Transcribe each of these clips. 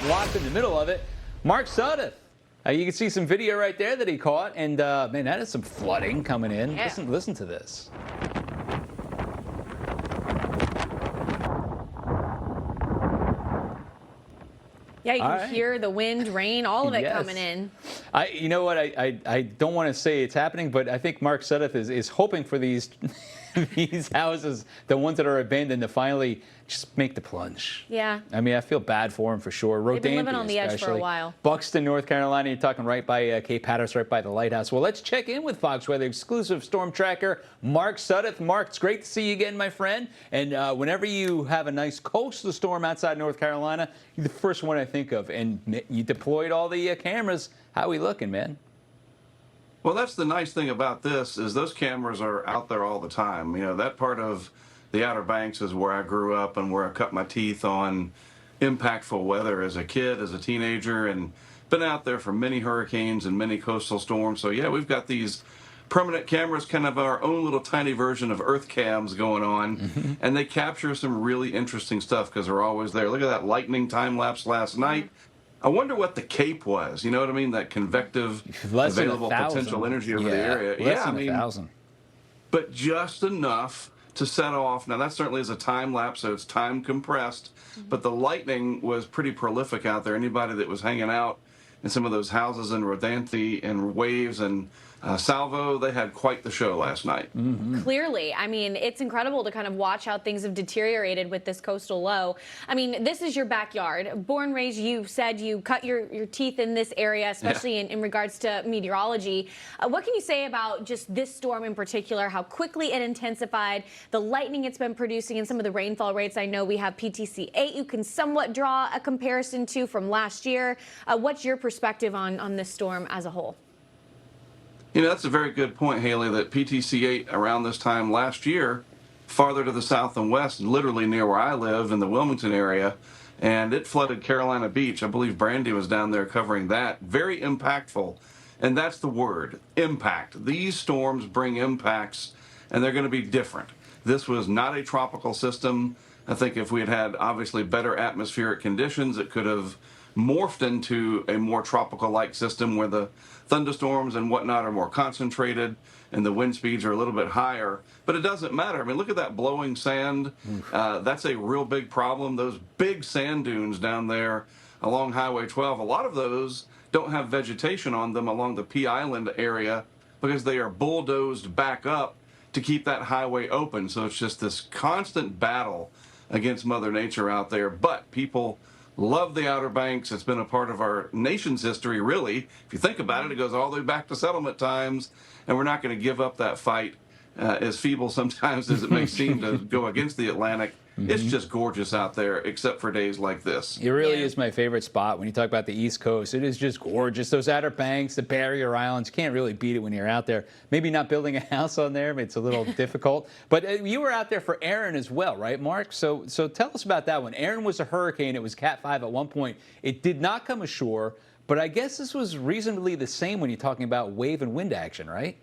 locked in the middle of it. Mark Sudduth. You can see some video right there that he caught, and man, that is some flooding coming in. Yeah. Listen to this. Yeah, you can hear the wind, rain, all of it coming in. You know what? I don't want to say it's happening, but I think Mark Sudduth is hoping for these these houses, the ones that are abandoned, to finally just make the plunge. Yeah. I mean, I feel bad for him for sure. They've been living on the edge for a while. Buxton, North Carolina. You're talking right by Cape Hatteras, right by the lighthouse. Well, let's check in with Fox Weather exclusive storm tracker Mark Sudduth. Mark, it's great to see you again, my friend. And whenever you have a nice coastal storm outside North Carolina, you're the first one I think of. And you deployed all the cameras. How are we looking, man? Well, that's the nice thing about this is those cameras are out there all the time. You know, that part of the Outer Banks is where I grew up and where I cut my teeth on impactful weather as a kid, as a teenager, and been out there for many hurricanes and many coastal storms. So, yeah, we've got these permanent cameras, kind of our own little tiny version of Earth cams going on, and they capture some really interesting stuff because they're always there. Look at that lightning time lapse last night. I wonder what the CAPE was. You know what I mean? That convective available potential energy over the area. Less than 1,000. But just enough to set off. Now, that certainly is a time lapse, so it's time compressed. But the lightning was pretty prolific out there. Anybody that was hanging out in some of those houses in Rodanthe and Waves and Salvo, they had quite the show last night. Clearly. I mean, it's incredible to kind of watch how things have deteriorated with this coastal low. I mean, this is your backyard. Born, raised, you said you cut your teeth in this area, especially in regards to meteorology. What can you say about just this storm in particular, how quickly it intensified, the lightning it's been producing, and some of the rainfall rates? I know we have PTC 8 you can somewhat draw a comparison to from last year. What's your perspective on this storm as a whole? You know, that's a very good point, Haley, that PTC 8 around this time last year, farther to the south and west, literally near where I live in the Wilmington area, and it flooded Carolina Beach. I believe Brandy was down there covering that. Very impactful, and that's the word, impact. These storms bring impacts, and they're going to be different. This was not a tropical system. I think if we had had, obviously, better atmospheric conditions, it could have morphed into a more tropical-like system where the thunderstorms and whatnot are more concentrated and the wind speeds are a little bit higher. But it doesn't matter. I mean, look at that blowing sand. That's a real big problem. Those big sand dunes down there along Highway 12, a lot of those don't have vegetation on them along the Pea Island area because they are bulldozed back up to keep that highway open. So it's just this constant battle against Mother Nature out there. But people love the Outer Banks. It's been a part of our nation's history, really. If you think about it, it goes all the way back to settlement times, and we're not going to give up that fight, as feeble sometimes as it may seem to go against the Atlantic. It's just gorgeous out there, except for days like this. It really is my favorite spot when you talk about the East Coast. It is just gorgeous. Those Outer Banks, the barrier islands, you can't really beat it when you're out there. Maybe not building a house on there, it's a little difficult. But you were out there for Aaron as well, right, Mark? So tell us about that one. Aaron was a hurricane. It was Cat 5 at one point. It did not come ashore, but I guess this was reasonably the same when you're talking about wave and wind action, right?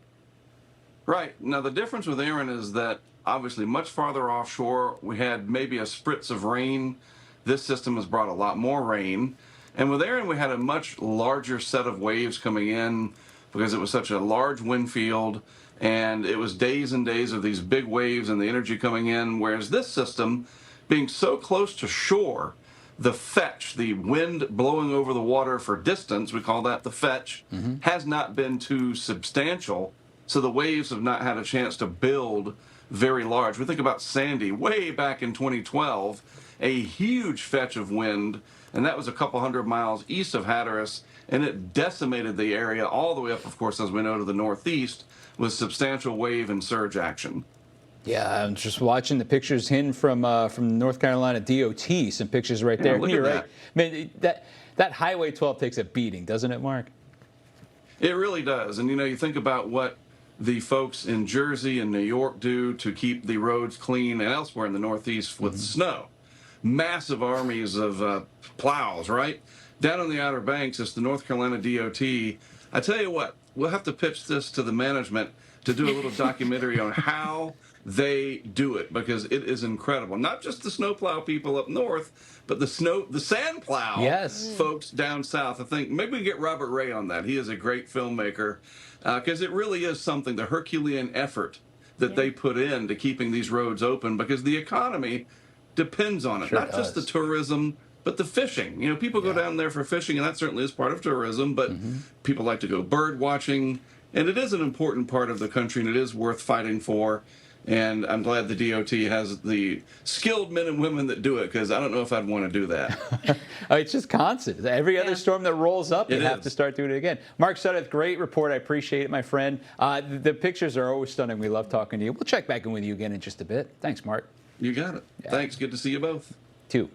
Right. Now, the difference with Aaron is that obviously much farther offshore, we had maybe a spritz of rain. This system has brought a lot more rain. And with Aaron, we had a much larger set of waves coming in because it was such a large wind field, and it was days and days of these big waves and the energy coming in, whereas this system, being so close to shore, the fetch, the wind blowing over the water for distance, we call that the fetch, has not been too substantial. So the waves have not had a chance to build very large. We think about Sandy way back in 2012, a huge fetch of wind, and that was a couple hundred miles east of Hatteras, and it decimated the area all the way up, of course, as we know, to the northeast with substantial wave and surge action. Yeah, I'm just watching the pictures in from North Carolina DOT. Some pictures right there. Look at that. Man, that Highway 12 takes a beating, doesn't it, Mark? It really does. And, you know, you think about what the folks in Jersey and New York do to keep the roads clean and elsewhere in the Northeast with snow. Massive armies of plows, right? Down on the Outer Banks, it's the North Carolina DOT. I tell you what, we'll have to pitch this to the management. to do a little documentary on how they do it, because it is incredible. Not just the snowplow people up north, but the sand plow folks down south. I think maybe we get Robert Ray on that. He is a great filmmaker, because it really is something, the Herculean effort that they put into keeping these roads open, because the economy depends on it. Sure Not just the does. tourism, but the fishing. You know, people go down there for fishing, and that certainly is part of tourism, but people like to go bird watching, and it is an important part of the country, and it is worth fighting for. And I'm glad the DOT has the skilled men and women that do it, because I don't know if I'd want to do that. It's just constant. Every other storm that rolls up, you have to start doing it again. Mark Sudduth, great report. I appreciate it, my friend. The pictures are always stunning. We love talking to you. We'll check back in with you again in just a bit. Thanks, Mark. You got it. Thanks. Good to see you both. 2.